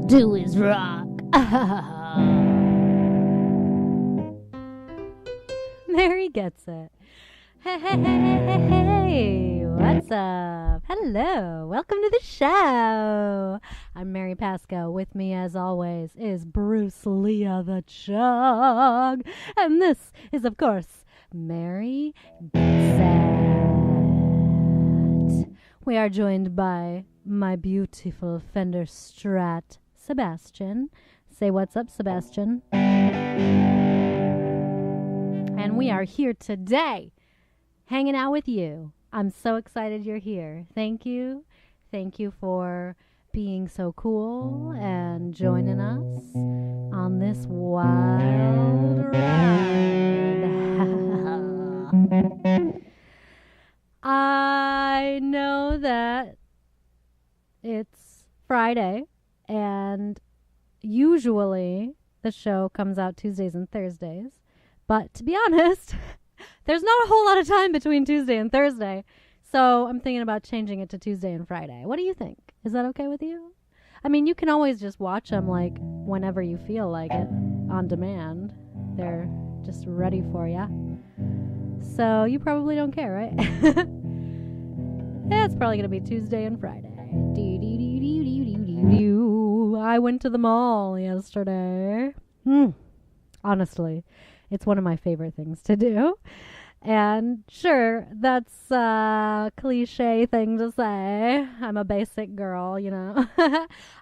do is rock. Mary gets it. Hey, what's up? Hello, welcome to the show. I'm Mary Pascoe. With me, as always, is Bruce Leah the Chug. And this is, of course, Mary Gets It. We are joined by my beautiful Fender Strat, Sebastian. Say what's up, Sebastian. And we are here today, hanging out with you. I'm so excited you're here. Thank you. Thank you for being so cool and joining us on this wild ride. I know that it's Friday, and usually the show comes out Tuesdays and Thursdays. But to be honest, there's not a whole lot of time between Tuesday and Thursday. So I'm thinking about changing it to Tuesday and Friday. What do you think? Is that okay with you? I mean, you can always just watch them like whenever you feel like it on demand. They're just ready for you. So you probably don't care, right? It's probably going to be Tuesday and Friday. I went to the mall yesterday. Honestly, it's one of my favorite things to do. And sure, that's a cliche thing to say. I'm a basic girl, you know.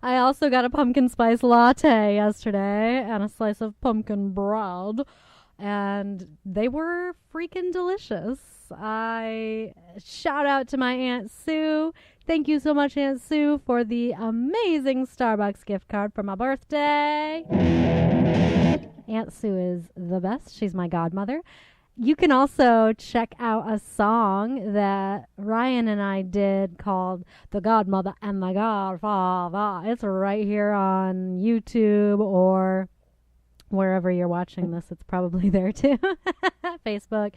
I also got a pumpkin spice latte yesterday and a slice of pumpkin bread. And they were freaking delicious. I shout out to my Aunt Sue. Thank you so much, Aunt Sue, for the amazing Starbucks gift card for my birthday. Aunt Sue is the best. She's my godmother. You can also check out a song that Ryan and I did called The Godmother and the Godfather. It's right here on YouTube or wherever you're watching this. It's probably there too. Facebook.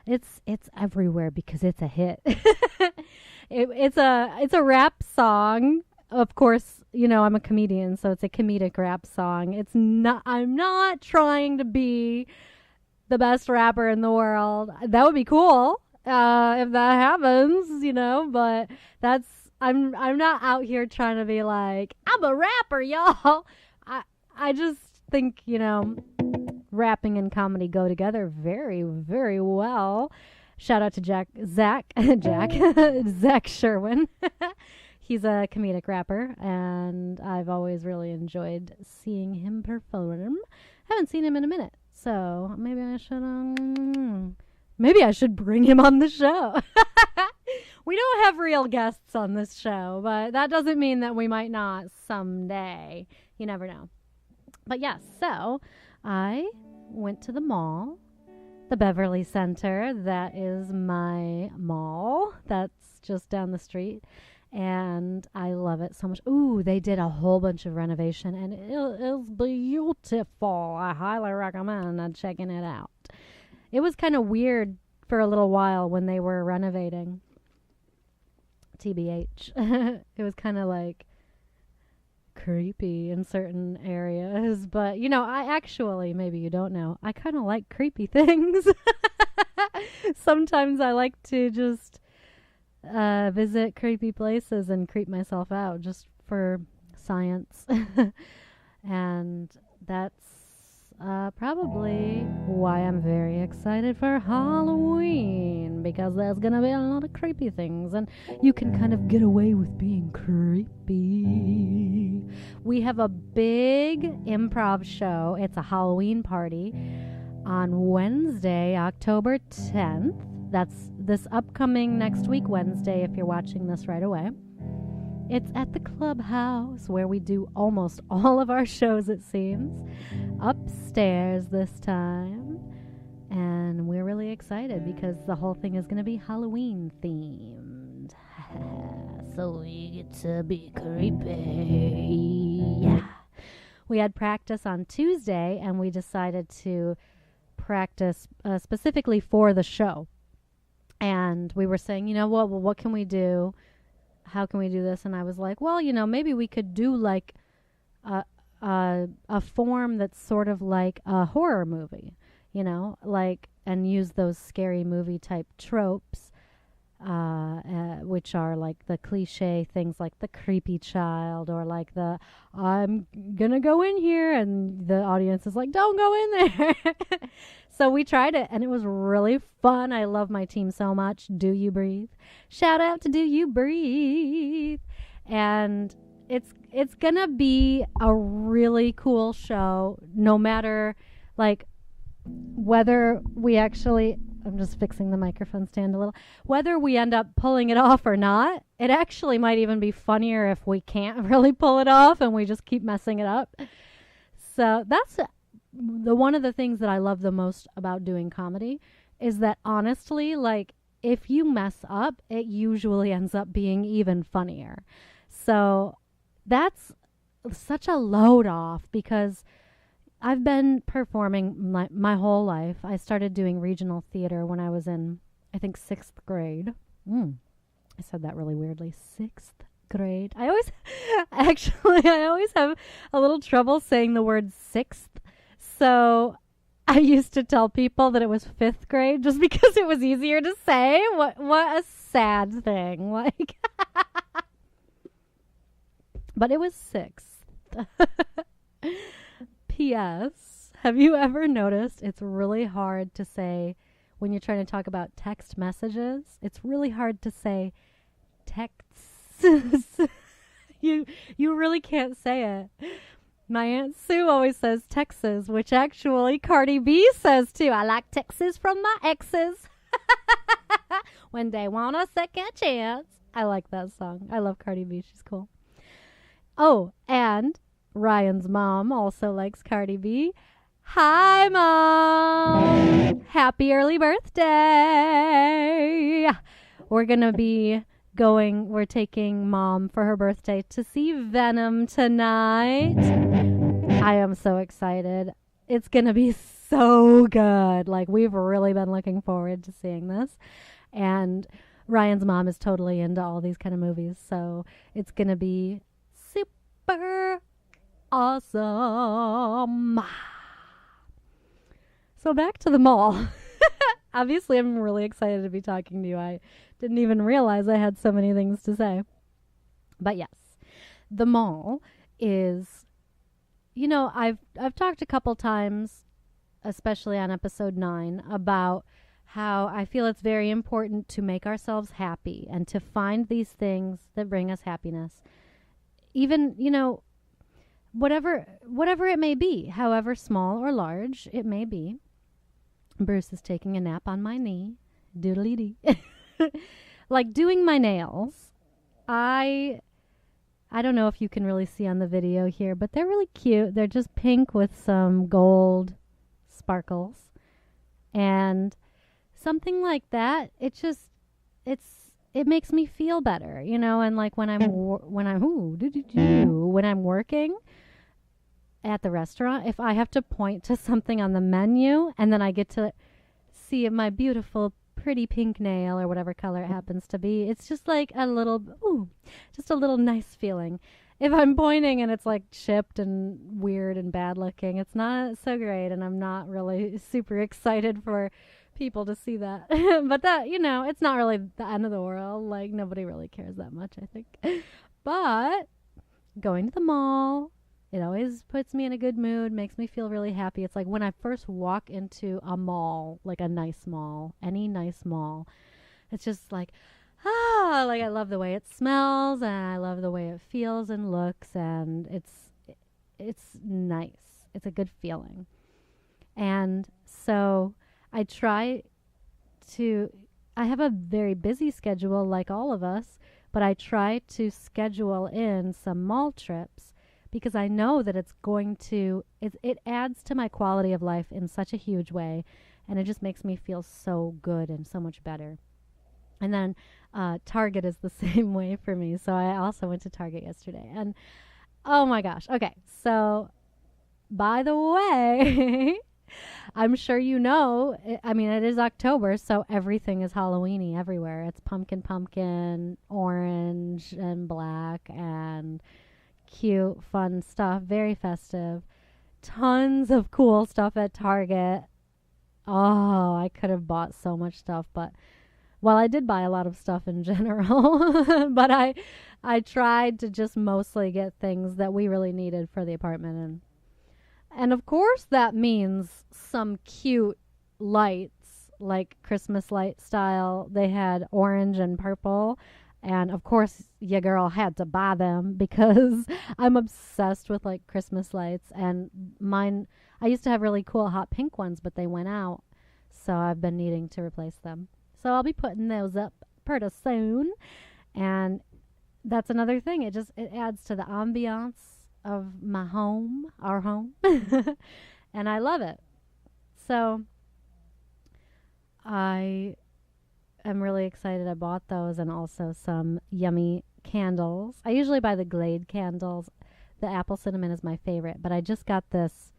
It's everywhere because it's a hit. It's a rap song. Of course, you know, I'm a comedian, so it's a comedic rap song. I'm not trying to be the best rapper in the world. That would be cool, if that happens, you know, but I'm not out here trying to be like, I'm a rapper, y'all. I just think, you know, rapping and comedy go together very, very well. Shout out to Zach Sherwin. He's a comedic rapper, and I've always really enjoyed seeing him perform. Haven't seen him in a minute, so maybe I should bring him on the show. We don't have real guests on this show, but that doesn't mean that we might not someday. You never know. But yes, so I went to the mall, the Beverly Center. That is my mall. That's just down the street. And I love it so much. Ooh, they did a whole bunch of renovation, and it is beautiful. I highly recommend checking it out. It was kind of weird for a little while when they were renovating. TBH. It was kind of like creepy in certain areas. But, you know, I actually, maybe you don't know, I kind of like creepy things. Sometimes I like to just visit creepy places and creep myself out just for science. And that's probably why I'm very excited for Halloween, because there's gonna be a lot of creepy things and you can kind of get away with being creepy. We have a big improv show. It's a Halloween party on Wednesday, October 10th. That's this upcoming next week, Wednesday, if you're watching this right away. It's at the clubhouse where we do almost all of our shows, it seems. Upstairs this time. And we're really excited because the whole thing is going to be Halloween themed. So we get to be creepy. Yeah. We had practice on Tuesday, and we decided to practice specifically for the show. And we were saying, you know what? Well, what can we do how can we do this? And I was like, well, maybe we could do like a form that's sort of like a horror movie, like, and use those scary movie type tropes, which are like the cliche things like the creepy child, or like the I'm gonna go in here and the audience is like, don't go in there. So we tried it and it was really fun. I love my team so much. Do You Breathe? Shout out to Do You Breathe. And it's gonna be a really cool show, no matter like whether we actually, I'm just fixing the microphone stand a little, whether we end up pulling it off or not. It actually might even be funnier if we can't really pull it off and we just keep messing it up. So that's one of the things that I love the most about doing comedy, is that honestly, like, if you mess up, it usually ends up being even funnier. So that's such a load off, because I've been performing my whole life. I started doing regional theater when I was in, I think, 6th grade. I said that really weirdly. 6th grade. I always have a little trouble saying the word sixth. So I used to tell people that it was 5th grade just because it was easier to say. What a sad thing. Like, but it was 6th. P.S. Have you ever noticed it's really hard to say when you're trying to talk about text messages? It's really hard to say texts. You really can't say it. My Aunt Sue always says Texas, which actually Cardi B says too. I like Texas from my exes. When they want a second chance. I like that song. I love Cardi B. She's cool. Oh, and Ryan's mom also likes Cardi B. Hi, Mom. Happy early birthday. We're taking Mom for her birthday to see Venom tonight. I am so excited. It's going to be so good. Like, we've really been looking forward to seeing this. And Ryan's mom is totally into all these kind of movies. So it's going to be super awesome. So back to the mall. Obviously, I'm really excited to be talking to you. I didn't even realize I had so many things to say. But yes, the mall is, I've talked a couple times, especially on episode 9, about how I feel it's very important to make ourselves happy and to find these things that bring us happiness. Even, whatever it may be, however small or large it may be. Bruce is taking a nap on my knee. Doodly-dee. Like doing my nails. I don't know if you can really see on the video here, but they're really cute. They're just pink with some gold sparkles. And something like that, it makes me feel better, and like when I'm working at the restaurant, if I have to point to something on the menu and then I get to see my beautiful pretty pink nail or whatever color it happens to be, it's just like a little nice feeling. If I'm pointing and it's like chipped and weird and bad looking, it's not so great, and I'm not really super excited for people to see that. But that, it's not really the end of the world. Like, nobody really cares that much, I think. But going to the mall, it always puts me in a good mood, makes me feel really happy. It's like when I first walk into a mall, like a nice mall, any nice mall, it's just like, like I love the way it smells and I love the way it feels and looks, and it's nice. It's a good feeling. And so I have a very busy schedule like all of us, but I try to schedule in some mall trips because I know that it adds to my quality of life in such a huge way, and it just makes me feel so good and so much better. And then Target is the same way for me. So I also went to Target yesterday, and oh my gosh. Okay. So by the way, I'm sure you know, I mean, it is October, so everything is Halloween-y everywhere. It's pumpkin, orange and black and cute, fun stuff. Very festive. Tons of cool stuff at Target. Oh, I could have bought so much stuff, but well, I did buy a lot of stuff in general, but I tried to just mostly get things that we really needed for the apartment, and of course that means some cute lights, like Christmas light style. They had orange and purple, and of course your girl had to buy them because I'm obsessed with like Christmas lights, and mine, I used to have really cool hot pink ones, but they went out, so I've been needing to replace them. So I'll be putting those up pretty soon. And that's another thing. It adds to the ambiance of my home, our home. And I love it. So I am really excited I bought those, and also some yummy candles. I usually buy the Glade candles. The apple cinnamon is my favorite, but I just got this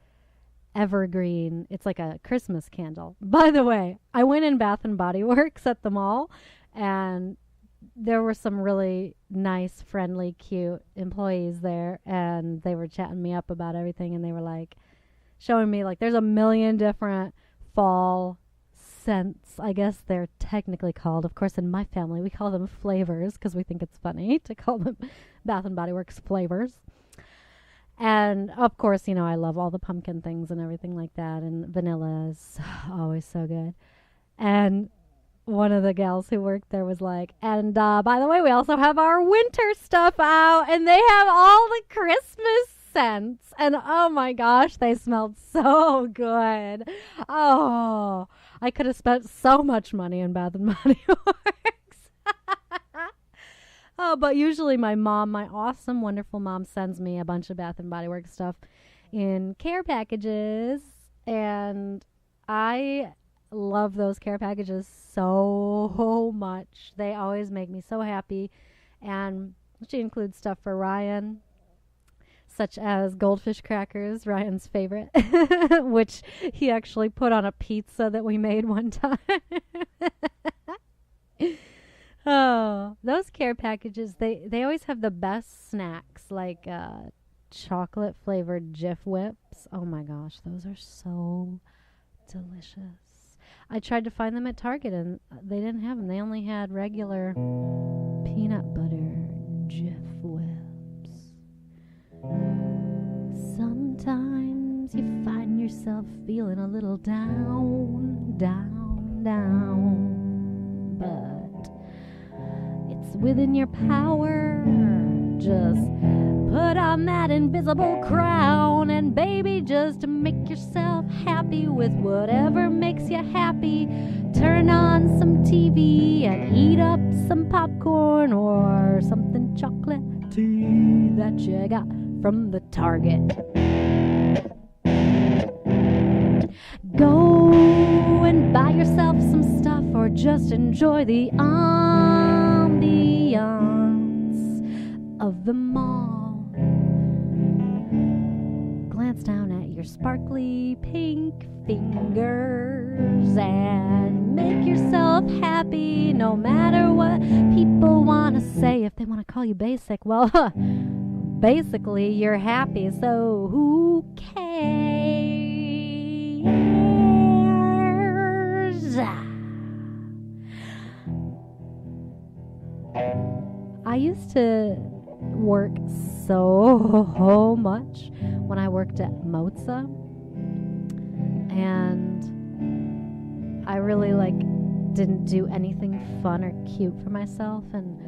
evergreen. It's like a Christmas candle. By the way, I went in Bath and Body Works at the mall, and there were some really nice, friendly, cute employees there, and they were chatting me up about everything, and they were like showing me like there's a million different fall scents, I guess they're technically called. Of course, in my family we call them flavors because we think it's funny to call them Bath and Body Works flavors. And of course, you know, I love all the pumpkin things and everything like that. And vanilla is always so good. And one of the gals who worked there was like, and by the way, we also have our winter stuff out. And they have all the Christmas scents. And oh my gosh, they smelled so good. Oh, I could have spent so much money in Bath and Body Works. Oh, but usually my mom, my awesome, wonderful mom, sends me a bunch of Bath and Body Works stuff in care packages, and I love those care packages so much. They always make me so happy, and she includes stuff for Ryan, such as goldfish crackers, Ryan's favorite, which he actually put on a pizza that we made one time. Oh, those care packages, they always have the best snacks, like chocolate flavored Jif Whips. Oh my gosh, those are so delicious. I tried to find them at Target and they didn't have them. They only had regular peanut butter Jif Whips. Sometimes you find yourself feeling a little down, but it's within your power. Just put on that invisible crown, and baby, just make yourself happy with whatever makes you happy. Turn on some TV and eat up some popcorn or something chocolatey that you got from the Target. Go and buy yourself some stuff, or just enjoy the ambiance of the mall. Glance down at your sparkly pink fingers and make yourself happy, no matter what people want to say. If they want to call you basic, well, basically you're happy, so who cares? I used to work so much when I worked at Moza, and I really didn't do anything fun or cute for myself, and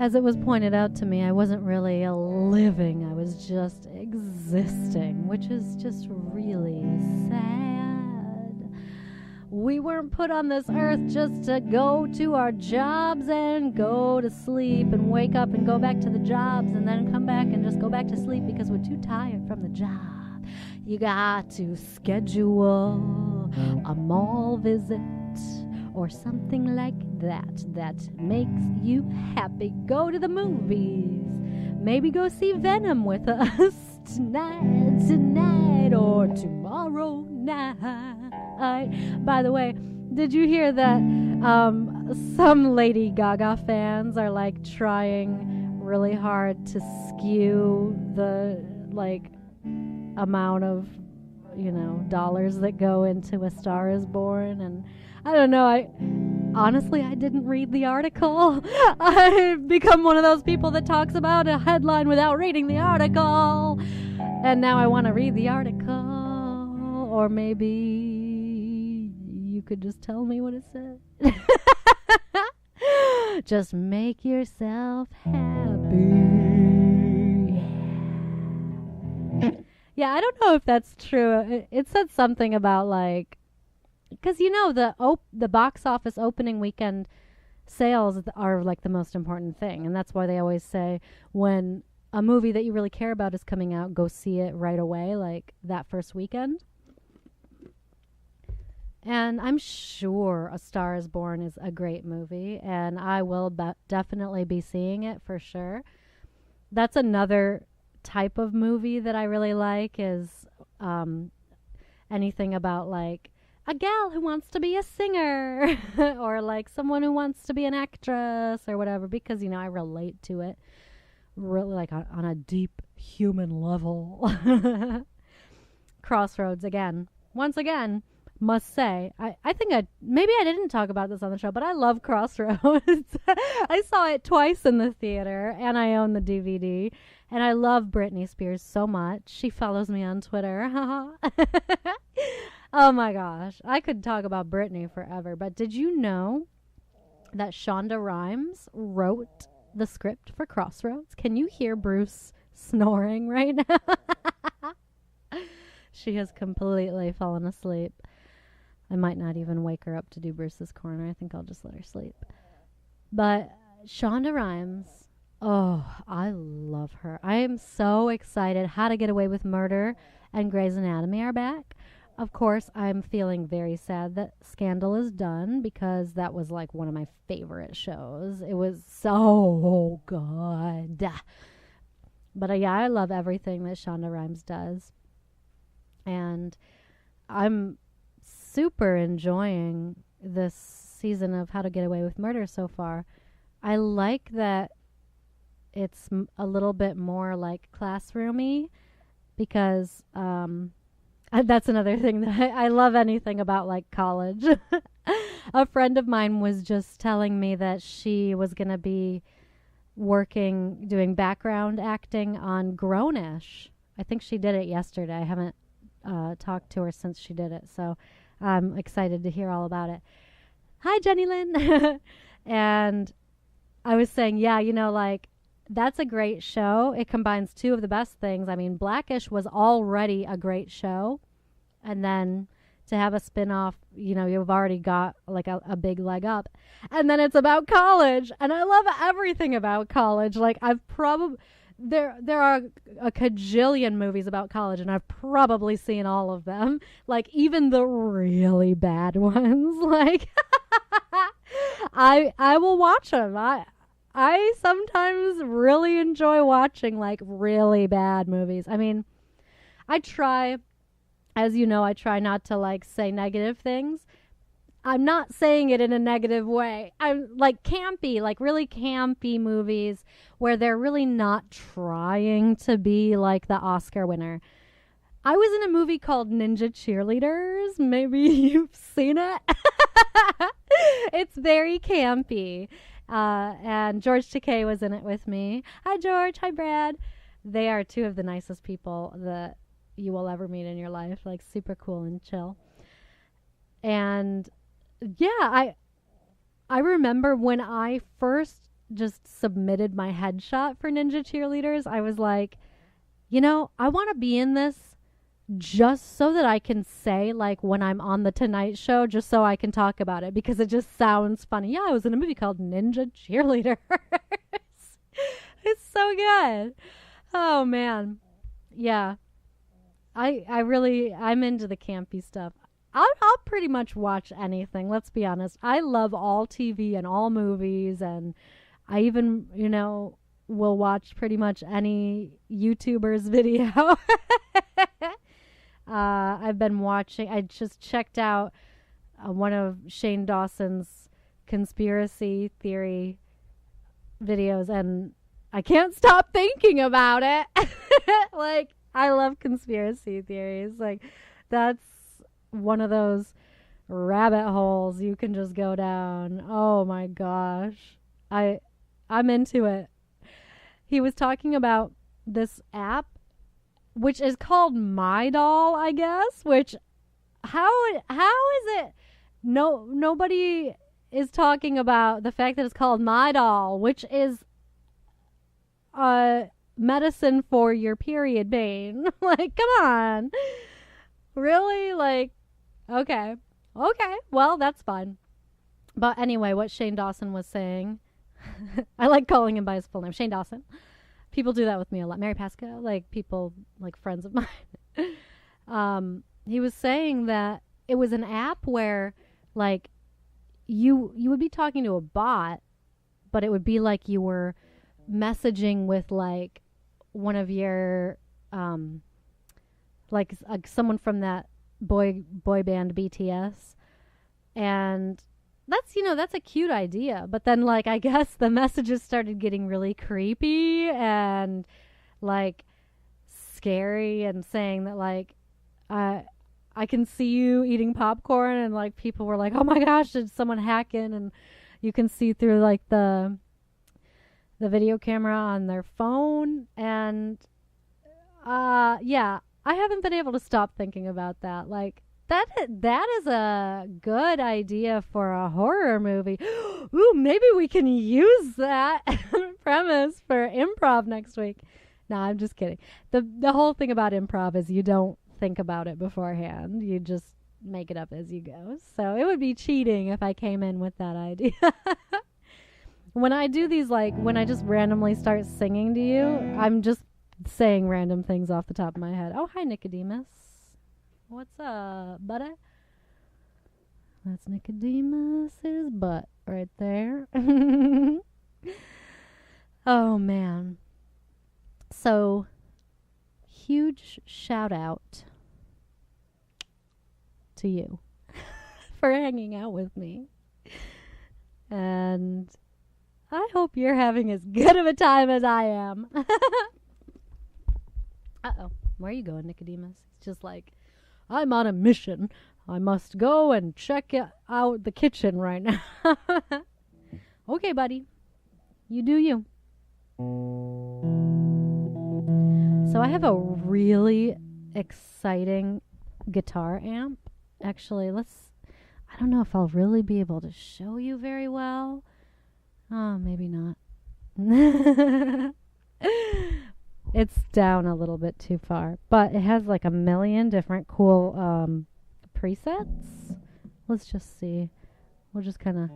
as it was pointed out to me, I wasn't really living, I was just existing, which is just really sad. We weren't put on this earth just to go to our jobs and go to sleep and wake up and go back to the jobs and then come back and just go back to sleep because we're too tired from the job. You got to schedule a mall visit or something like that makes you happy. Go to the movies. Maybe go see Venom with us tonight. tonight or tomorrow night. By the way, did you hear that some Lady Gaga fans are like trying really hard to skew the like amount of dollars that go into A Star Is Born? And I don't know, honestly, I didn't read the article. I've become one of those people that talks about a headline without reading the article. And now I want to read the article. Or maybe you could just tell me what it said. Just make yourself happy. Yeah, I don't know if that's true. It said something about like, because the box office opening weekend sales are like the most important thing, and that's why they always say when a movie that you really care about is coming out, go see it right away, like that first weekend. And I'm sure A Star Is Born is a great movie, and I will definitely be seeing it for sure. That's another type of movie that I really like is anything about like a gal who wants to be a singer or like someone who wants to be an actress or whatever, because I relate to it really like on a deep human level. Crossroads once again must say, I think maybe I didn't talk about this on the show, but I love Crossroads. I saw it twice in the theater and I own the DVD, and I love Britney Spears so much. She follows me on Twitter. Oh my gosh, I could talk about Britney forever, but did you know that Shonda Rhimes wrote the script for Crossroads? Can you hear Bruce snoring right now? She has completely fallen asleep. I might not even wake her up to do Bruce's Corner. I think I'll just let her sleep. But Shonda Rhimes, oh, I love her. I am so excited. How to Get Away with Murder and Grey's Anatomy are back. Of course, I'm feeling very sad that Scandal is done because that was like one of my favorite shows. It was so good. But yeah, I love everything that Shonda Rhimes does. And I'm super enjoying this season of How to Get Away with Murder so far. I like that it's a little bit more like classroomy because that's another thing that I love anything about like college. A friend of mine was just telling me that she was going to be doing background acting on Grownish. I think she did it yesterday. I haven't talked to her since she did it, so I'm excited to hear all about it. Hi, Jenny Lynn. And I was saying, yeah, like that's a great show. It combines two of the best things. I mean, Blackish was already a great show, and then to have a spin-off, you've already got like a big leg up. And then it's about college, and I love everything about college. Like I've probably there are a cajillion movies about college, and I've probably seen all of them, like even the really bad ones. Like I will watch them. I sometimes really enjoy watching like really bad movies. I mean, I try not to like say negative things. I'm not saying it in a negative way. I'm like campy, like really campy movies where they're really not trying to be like the Oscar winner. I was in a movie called Ninja Cheerleaders. Maybe you've seen it. It's very campy. And George Takei was in it with me. Hi, George. Hi, Brad. They are two of the nicest people that you will ever meet in your life. Like super cool and chill. And yeah, I remember when I first just submitted my headshot for Ninja Cheerleaders, I was like, I want to be in this just so that I can say, like, when I'm on the Tonight Show, just so I can talk about it, because it just sounds funny. Yeah, I was in a movie called Ninja Cheerleaders. It's so good. Oh, man. Yeah. I'm into the campy stuff. I'll pretty much watch anything, let's be honest. I love all TV and all movies, and I even, will watch pretty much any YouTuber's video. I've been watching. I just checked out one of Shane Dawson's conspiracy theory videos, and I can't stop thinking about it. Like, I love conspiracy theories. Like, that's one of those rabbit holes you can just go down. Oh my gosh. I'm into it. He was talking about this app which is called My Doll, I guess, which how is it nobody is talking about the fact that it's called My Doll, which is medicine for your period pain. Like, come on. Really? Like, okay. Okay. Well, that's fine. But anyway, what Shane Dawson was saying, I like calling him by his full name, Shane Dawson. People do that with me a lot. Mary Pascoe, like people, like friends of mine. He was saying that it was an app where, like, you would be talking to a bot, but it would be like you were messaging with like one of your like someone from that boy band BTS, and that's a cute idea. But then, like, I guess the messages started getting really creepy and like scary, and saying that like I can see you eating popcorn, and like people were like, oh my gosh, did someone hack in? And you can see through like the video camera on their phone. And yeah, I haven't been able to stop thinking about that. Like, that is a good idea for a horror movie. Ooh, maybe we can use that premise for improv next week. No, I'm just kidding. The whole thing about improv is you don't think about it beforehand. You just make it up as you go. So it would be cheating if I came in with that idea. When I do these, like, when I just randomly start singing to you, I'm just saying random things off the top of my head. Oh, hi, Nicodemus. What's up, buddy? That's Nicodemus's butt right there. Oh, man. So, huge shout out to you for hanging out with me. And I hope you're having as good of a time as I am. Uh-oh. Where are you going, Nicodemus? It's just like, I'm on a mission. I must go and check out the kitchen right now. Okay, buddy. You do you. So I have a really exciting guitar amp. Actually, I don't know if I'll really be able to show you very well. Oh, maybe not. It's down a little bit too far, but it has like a million different cool presets. Let's just see. We'll just kind of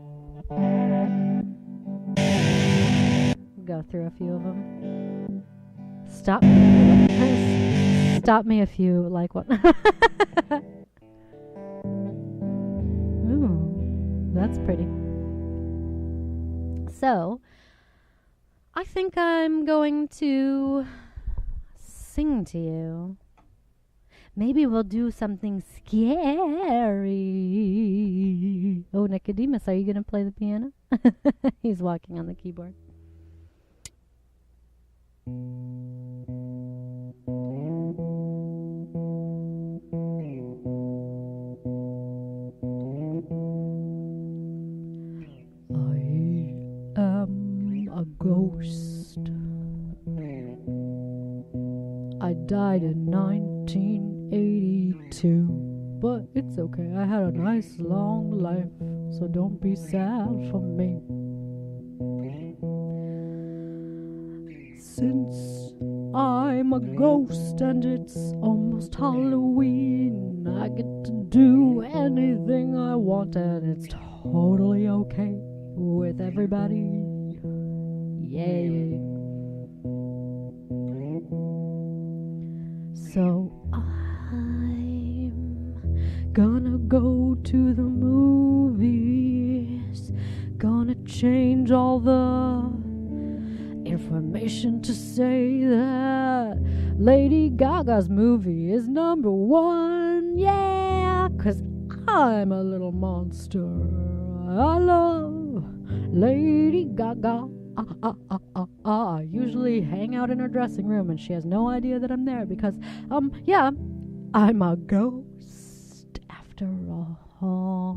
go through a few of them. Stop me if you like one. Ooh, that's pretty. So, I think I'm going to sing to you. Maybe we'll do something scary. Oh, Nicodemus, are you going to play the piano? He's walking on the keyboard. I am a ghost. I died in 1982, but it's okay. I had a nice long life, so don't be sad for me. Since I'm a ghost and it's almost Halloween, I get to do anything I want, and it's totally okay with everybody. Yay. So I'm gonna go to the movies, gonna change all the information to say that Lady Gaga's movie is number one. Yeah, 'cause I'm a little monster. I love Lady Gaga. I usually hang out in her dressing room and she has no idea that I'm there because, yeah, I'm a ghost after all.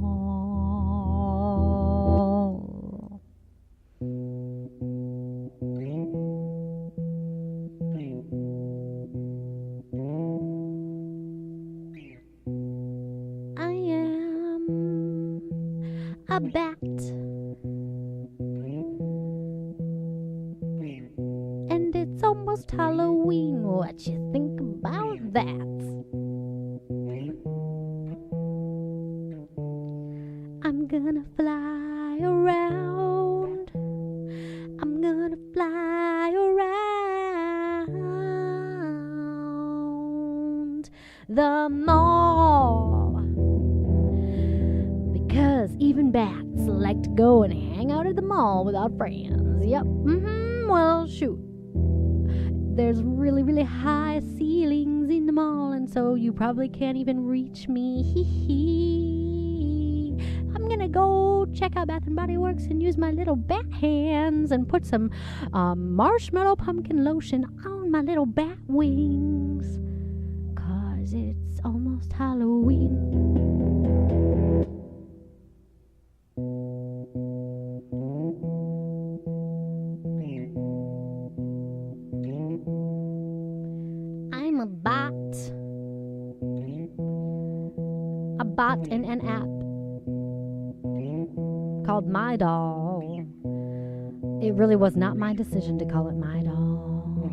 I am a bat. And it's almost Halloween. What you think about that? I'm gonna fly around. I'm gonna fly around the mall. Because even bats like to go and hang out at the mall without friends. Yep. Well, shoot. There's really, really high ceilings in the mall, and so you probably can't even reach me. I'm gonna go check out Bath & Body Works and use my little bat hands and put some marshmallow pumpkin lotion on my little bat wings. 'Cause it's almost Halloween. I'm a bot in an app called My Doll. It really was not my decision to call it My Doll,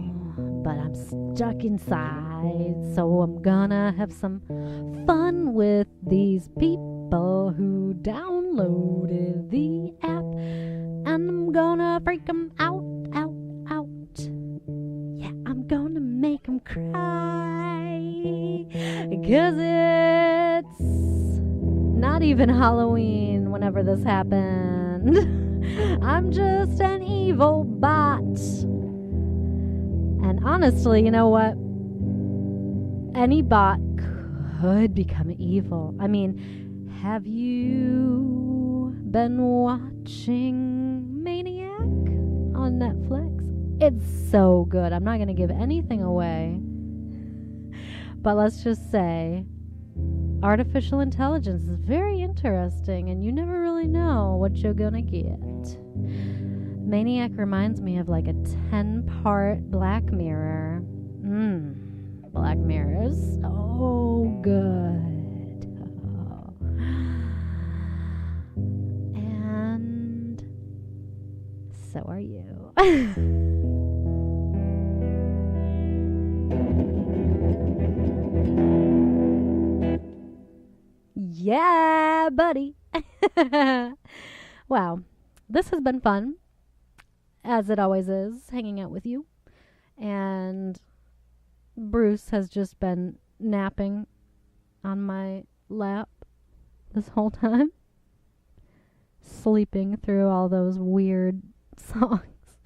but I'm stuck inside, so I'm gonna have some fun with these people who downloaded the app, and I'm gonna freak them out. Yeah, I'm gonna make them cry, 'cause it's not even Halloween whenever this happened. I'm just an evil bot. And honestly, you know what? Any bot could become evil. I mean, have you been watching Maniac on Netflix? It's so good. I'm not going to give anything away. But let's just say artificial intelligence is very interesting, and you never really know what you're going to get. Maniac reminds me of like a 10-part Black Mirror. Black Mirror is so good. And so are you. Yeah, buddy. Wow. This has been fun, as it always is, hanging out with you. And Bruce has just been napping on my lap this whole time, sleeping through all those weird songs.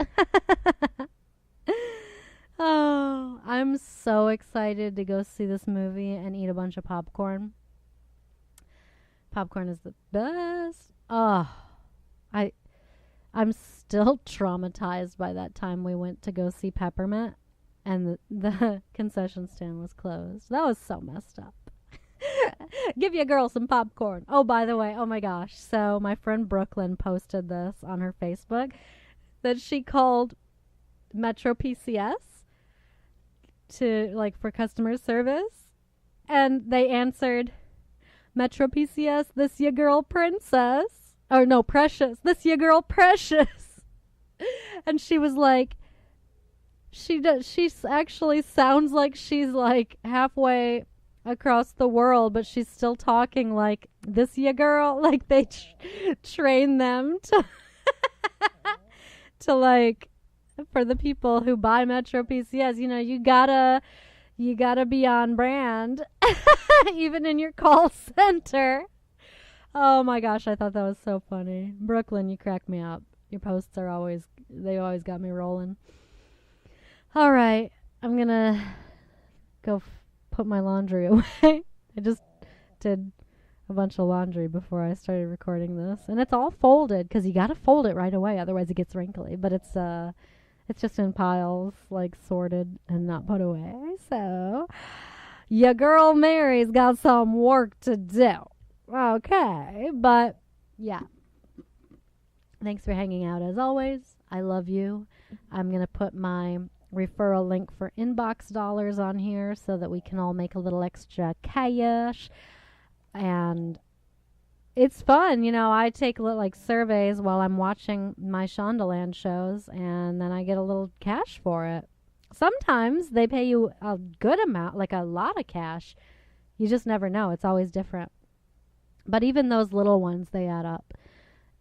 Oh, I'm so excited to go see this movie and eat a bunch of popcorn. Popcorn is the best. Oh, I'm still traumatized by that time we went to go see Peppermint and the concession stand was closed. That was so messed up. Give your girl some popcorn. Oh, by the way, oh my gosh. So my friend Brooklyn posted this on her Facebook that she called Metro PCS to for customer service, and they answered, Metro PCS, this your girl Princess. Or no, Precious. This your girl Precious. And she was like, she actually sounds like she's like halfway across the world, but she's still talking like this your girl. Like they train them to to for the people who buy Metro PCS, you gotta be on brand even in your call center. Oh my gosh, I thought that was so funny. Brooklyn, you cracked me up. Your posts they always got me rolling. All right. I'm going to go put my laundry away. I just did a bunch of laundry before I started recording this. And it's all folded because you got to fold it right away. Otherwise it gets wrinkly. But it's just in piles, like sorted and not put away. So your girl Mary's got some work to do. Okay. But yeah. Thanks for hanging out as always. I love you. I'm going to put my referral link for inbox dollars on here so that we can all make a little extra cash. And it's fun. You know, I take like surveys while I'm watching my Shondaland shows, and then I get a little cash for it. Sometimes they pay you a good amount, like a lot of cash. You just never know. It's always different. But even those little ones, they add up.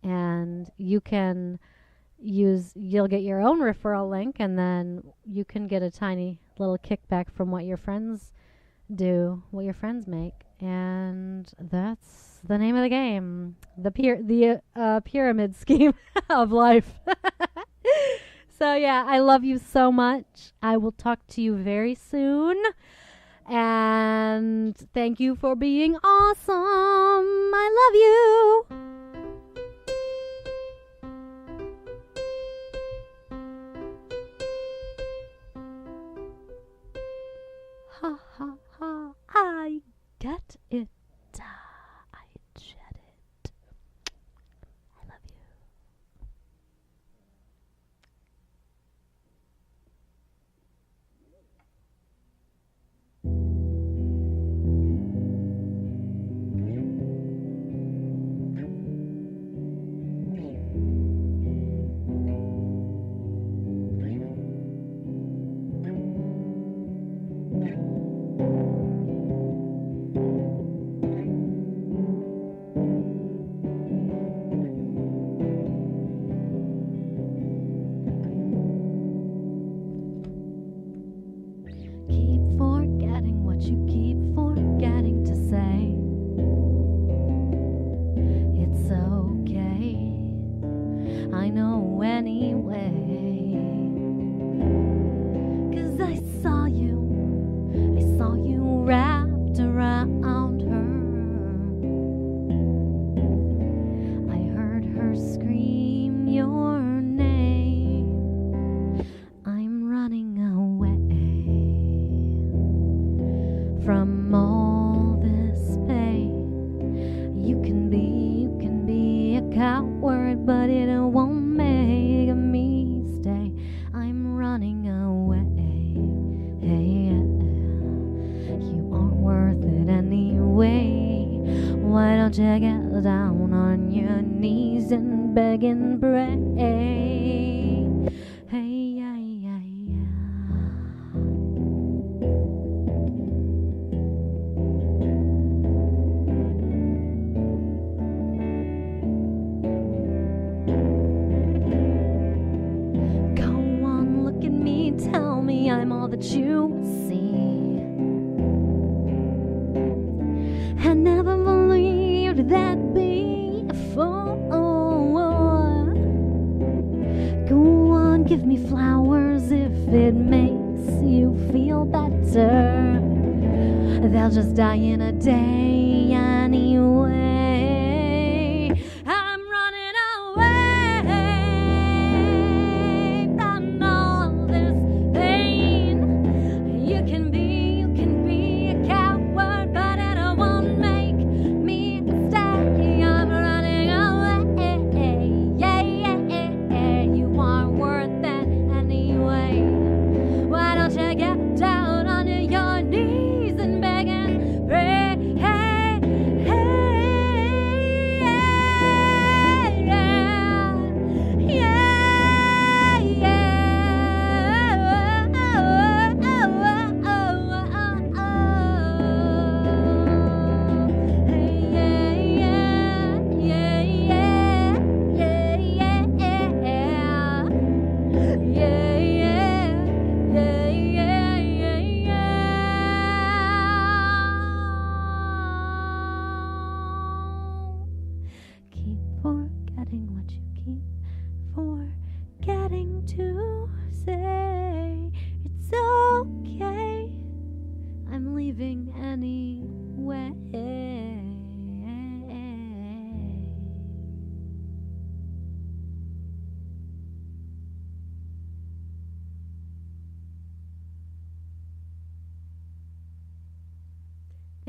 And you'll get your own referral link, and then you can get a tiny little kickback from what your friends do, what your friends make. And that's the name of the game. The pyramid scheme of life. So yeah, I love you so much. I will talk to you very soon. And thank you for being awesome. I love you. Ha ha ha, I get it. I get it. I love you. From all this pain, you can be a coward, but it won't make me stay. I'm running away. Hey, you aren't worth it anyway. Why don't you get down on your knees and beg and pray? Hey, yeah, yeah, yeah. Tell me I'm all that you see. I never believed that before. Go on, give me flowers if it makes you feel better. They'll just die in a day anyway. I'm running away from all this pain. You can be a coward, but it won't make me stay. I'm running away. Yeah, yeah, yeah. You aren't worth it anyway. Why don't you get down on your knees and beg and pray? Hey, hey, yeah, yeah, yeah, yeah. Hey, yeah, yeah, yeah, yeah, yeah, yeah. Yeah, yeah, yeah, yeah, yeah, yeah. Keep forgetting what you keep forgetting to say it's okay. I'm leaving anyway.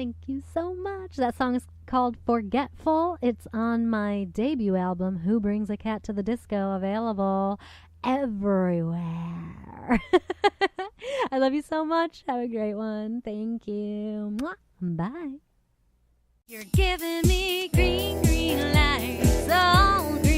Thank you so much. That song is called Forgetful. It's on my debut album, Who Brings a Cat to the Disco, available everywhere. I love you so much. Have a great one. Thank you. Mwah. Bye. You're giving me green lights, all green.